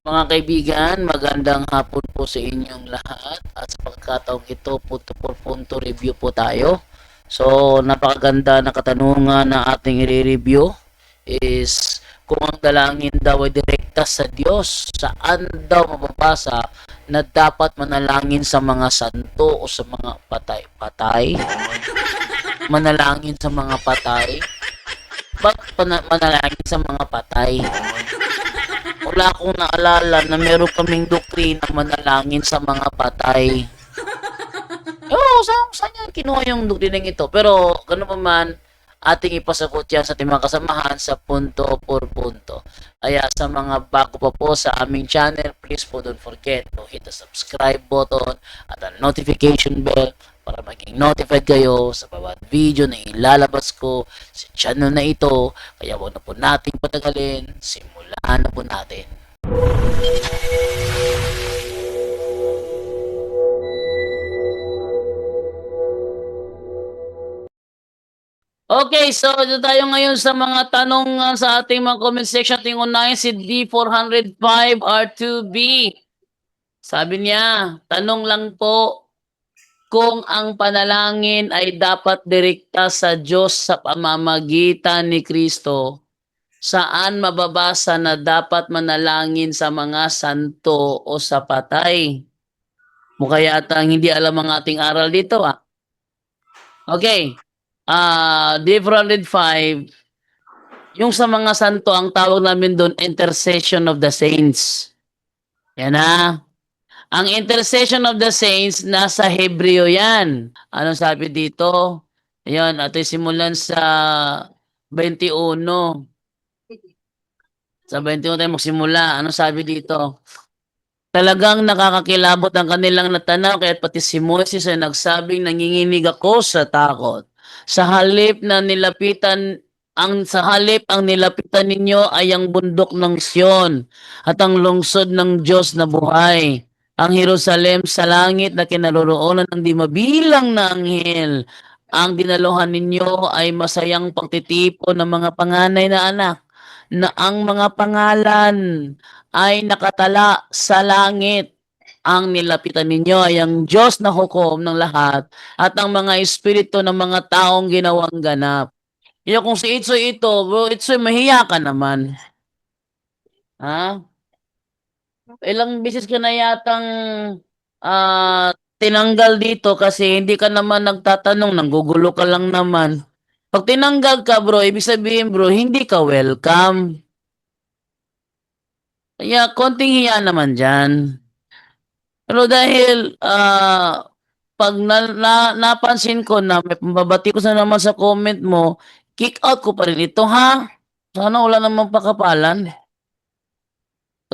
Mga kaibigan, magandang hapon po sa inyong lahat at sa pagkakataong ito, punto por punto review po tayo. So, napakaganda na katanungan na ating i-review is kung ang dalangin daw ay direkta sa Diyos, saan daw mababasa na dapat manalangin sa mga santo o sa mga patay? Patay? Manalangin sa mga patay? Ba't manalangin sa mga patay? Wala akong naalala na meron kaming doktrina manalangin sa mga patay. Oo, saan niya kinuha yung doktrinang ito? Pero, gano'n pa man, ating ipasagot yan sa ating mga kasamahan sa punto por punto. Kaya sa mga bago pa po sa aming channel, please po don't forget to hit the subscribe button at ang notification bell para maging notified kayo sa bawat video na ilalabas ko sa channel na ito. Kaya huwag na po nating patagalin, simulan na po natin. Okay, so dito tayo ngayon sa mga tanong sa ating mga comment section. Ating unahin si D405 R2B. Sabi niya, tanong lang po kung ang panalangin ay dapat direkta sa Diyos sa pamamagitan ni Kristo. Saan mababasa na dapat manalangin sa mga santo o sa patay? Mukha yata hindi alam ang ating aral dito ah. Okay. D405, yung sa mga santo, ang tawag namin doon, intercession of the saints. Yan na. Ang intercession of the saints, nasa Hebreo yan. Anong sabi dito? Ayan, ito simulan sa 21. Sa 21 tayo magsimula. Anong sabi dito? Talagang nakakakilabot ang kanilang natanaw, kaya't pati si Moses ay nagsabing nanginginig ako sa takot. Sa halip ang nilapitan ninyo ay ang bundok ng Sion at ang lungsod ng Diyos na buhay. Ang Jerusalem sa langit na kinaroroonan ng di mabilang na anghel. Ang dinaluhan ninyo ay masayang pagtitipon ng mga panganay na anak na ang mga pangalan ay nakatala sa langit. Ang nilapitan ninyo ay ang Diyos na hukom ng lahat at ang mga espiritu ng mga taong ginawang ganap. Kung si Itsoy ito, bro, Itsoy, mahiya ka naman. Ha? Ilang beses ka na yatang tinanggal dito kasi hindi ka naman nagtatanong, nanggugulo ka lang naman. Pag tinanggal ka, bro, ibig sabihin, bro, hindi ka welcome. Kaya konting hiya naman dyan. Pero dahil pag napansin ko na may pambabati ko na naman sa comment mo, kick out ko pa rin ito ha. Sana wala namang pakapalan.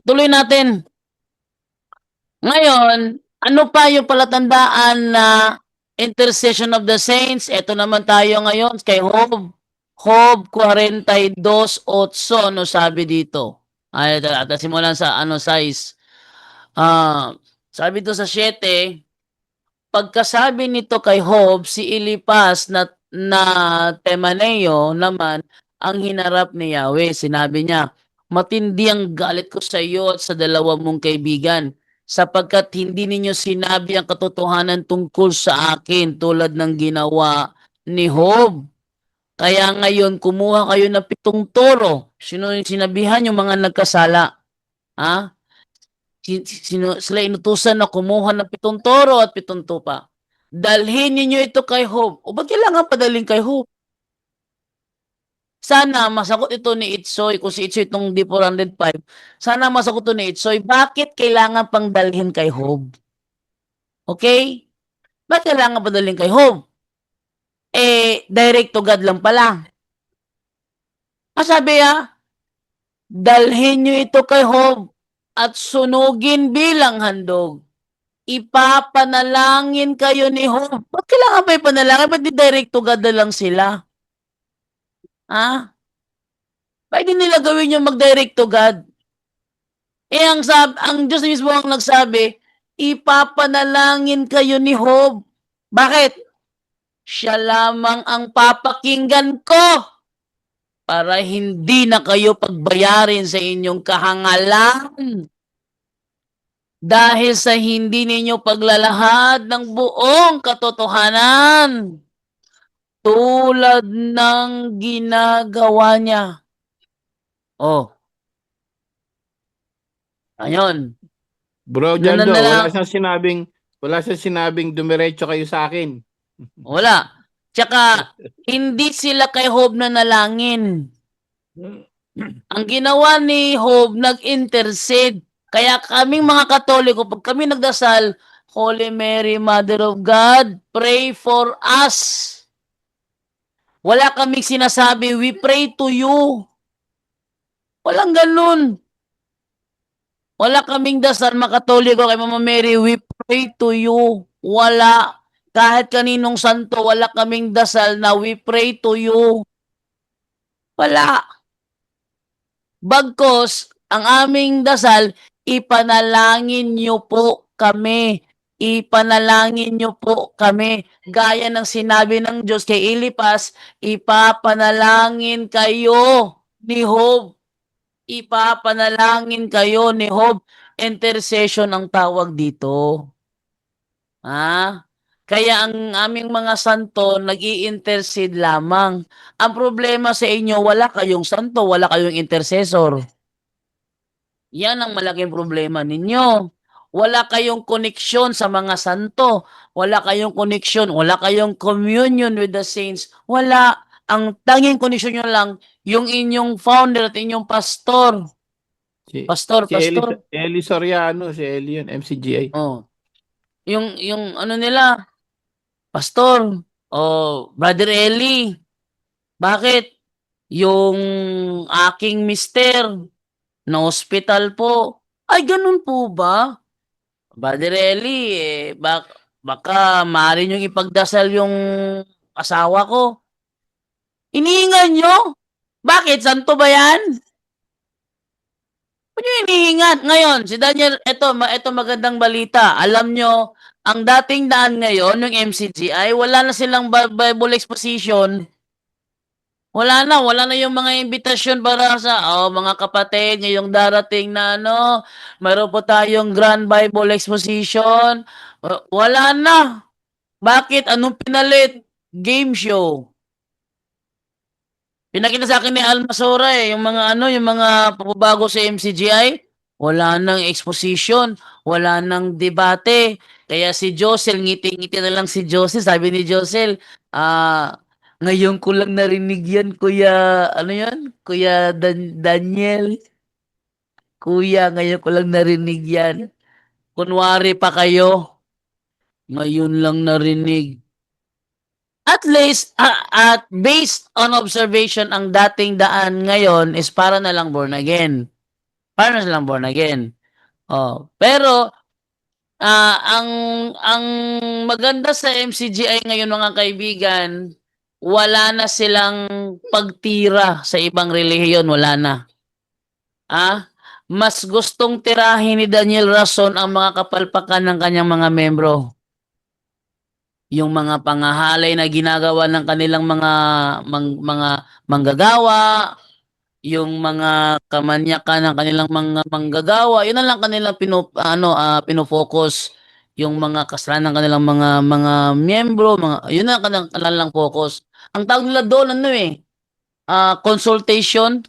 Tuloy natin. Ngayon, ano pa yung palatandaan na intercession of the saints? Ito naman tayo ngayon kay Job. Job 42:8, no sabi dito. Ay, simulan sa size. Sabi to sa 7, pagkasabi nito kay Job, si Elipas na Temaneo naman ang hinarap ni Yahweh. Sinabi niya, matindi ang galit ko sa iyo at sa dalawa mong kaibigan sapagkat hindi ninyo sinabi ang katotohanan tungkol sa akin tulad ng ginawa ni Job. Kaya ngayon kumuha kayo ng 7 toro. Sino yung sinabihan? Yung mga nagkasala. Ha? Sila inutusan na kumuha ng 7 toro at 7 tupa. Dalhin ninyo ito kay Job. O ba't kailangan padaling kay Job? Sana masagot ito ni Itsoy, kung si Itsoy itong D405, sana masagot ito ni Itsoy, bakit kailangan pang dalhin kay Job? Okay? Bakit kailangan padalhin kay Job? Direct to God lang pala. Sabi dalhin nyo ito kay Job at sunugin bilang handog. Ipapanalangin kayo ni Job. Ba't kailangan pa ipanalangin? Ba't di direct to God na lang sila? Pwede nila gawin yung mag-direct to God. Ang Diyos mismo ang nagsabi, ipapanalangin kayo ni Job. Bakit? Siya lamang ang papakinggan ko para hindi na kayo pagbayarin sa inyong kahangalan. dahil sa hindi ninyo paglalahad ng buong katotohanan tulad ng ginagawa niya. Oh, ayun. Bro Na, na, Jaldo, na, wala siyang sinabing dumiretso kayo sa akin. wala. Tsaka, hindi sila kay Job na nalangin. Ang ginawa ni Job, nag-intercede. Kaya kaming mga Katoliko, pag kami nagdasal, Holy Mary, Mother of God, pray for us. Wala kaming sinasabi, we pray to you. Walang ganun. Wala kaming dasal, mga Katoliko, kay Mama Mary, we pray to you. Wala. Kahit kaninong santo, wala kaming dasal na we pray to you. Wala. Bagkos, ang aming dasal, ipanalangin niyo po kami. Ipanalangin niyo po kami. Gaya ng sinabi ng Diyos kay Elipas, ipapanalangin kayo ni Job. Ipapanalangin kayo ni Job. Intercession ang tawag dito. Kaya ang aming mga santo nag-i-intercede lamang. Ang problema sa inyo, wala kayong santo, wala kayong intercessor. Yan ang malaking problema ninyo. Wala kayong koneksyon sa mga santo. Wala kayong koneksyon, wala kayong communion with the saints. Wala. Ang tanging koneksyon nyo lang, yung inyong founder at inyong pastor. Si, Pastor, si Eli, pastor. Eli Soriano, si Eli yun, MCGI. Oh. Yung ano nila, pastor. Oh, Brother Eli. Bakit? Yung aking mister na hospital po. Ay, ganun po ba? Brother Eli, baka maaari niyong ipagdasal yung asawa ko. Inihingan niyo? Bakit? Santo ba yan? Ba't niyo inihingan? Ngayon, si Daniel, eto magandang balita. Alam niyo, ang dating daan ngayon, yung MCGI, wala na silang Bible exposition. Wala na yung mga imbitasyon para sa, mga kapatid, ngayong darating na mayroon po tayong Grand Bible Exposition. Wala na. Bakit? Anong pinalit? Game show. Pinakita sa akin ni Almasora yung mga yung mga pagbabago sa MCGI. Wala nang exposition, wala nang debate. Kaya si Josel, ngiti-ngiti na lang si Josel. Sabi ni Josel, ngayon ko lang narinig yan, Kuya, ano yan? Kuya Daniel. Kuya, ngayon ko lang narinig yan. Kunwari pa kayo. Ngayon lang narinig. At least, at based on observation, ang dating daan ngayon is para na lang born again. Para na lang born again. Pero, ang maganda sa MCGI ngayon, mga kaibigan, wala na silang pagtira sa ibang relihiyon, wala na. Mas gustong tirahin ni Daniel Rason ang mga kapalpakan ng kanyang mga membro. Yung mga pangahalay na ginagawa ng kanilang mga manggagawa, yung mga kamanyakan ng kanilang mga manggagawa, yun na lang kanilang pinofocus. Yung mga kasalanan ng kanilang mga miyembro, yun na kanilang focus. Ang tawag nila doon, consultation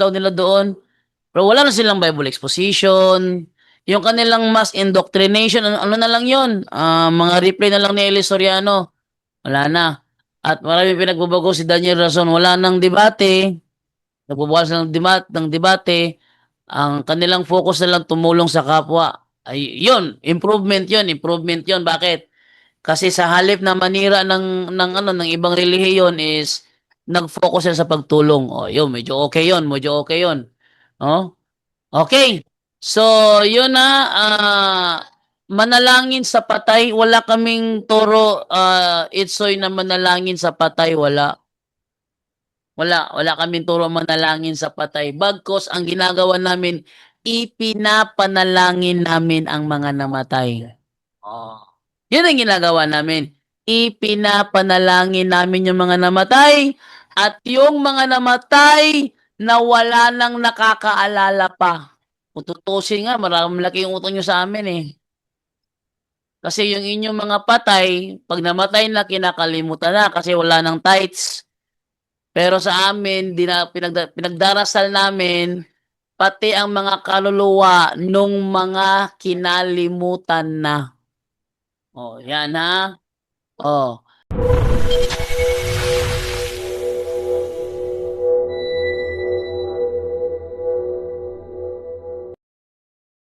tawag nila doon. Pero wala na silang Bible exposition. Yung kanilang mass indoctrination, ano na lang yun? Mga replay na lang ni Eli Soriano. Wala na. At marami pinagbabago si Daniel Rason. Wala nang debate. Nagbubukas ng debate. Ang kanilang focus na lang tumulong sa kapwa. Ay, improvement yun. Bakit? Kasi sa halip na manira ng ibang relihiyon is nag-focus sila sa pagtulong. Medyo okay yun. Oh? Okay. So, yun manalangin sa patay, wala kaming turo, Itsoy, na manalangin sa patay, wala. Wala kaming turo manalangin sa patay. Bagkos, ang ginagawa namin, ipinapanalangin namin ang mga namatay. Yun ang ginagawa namin. Ipinapanalangin namin yung mga namatay at yung mga namatay na wala nang nakakaalala pa Kung tutuusin nga, malaki yung utang nyo sa amin eh. Kasi yung inyong mga patay, pag namatay na, kinakalimutan na kasi wala ng tithes. Pero sa amin, pinagdarasal namin, pati ang mga kaluluwa nung mga kinalimutan na. Oh, yan ha. Oh.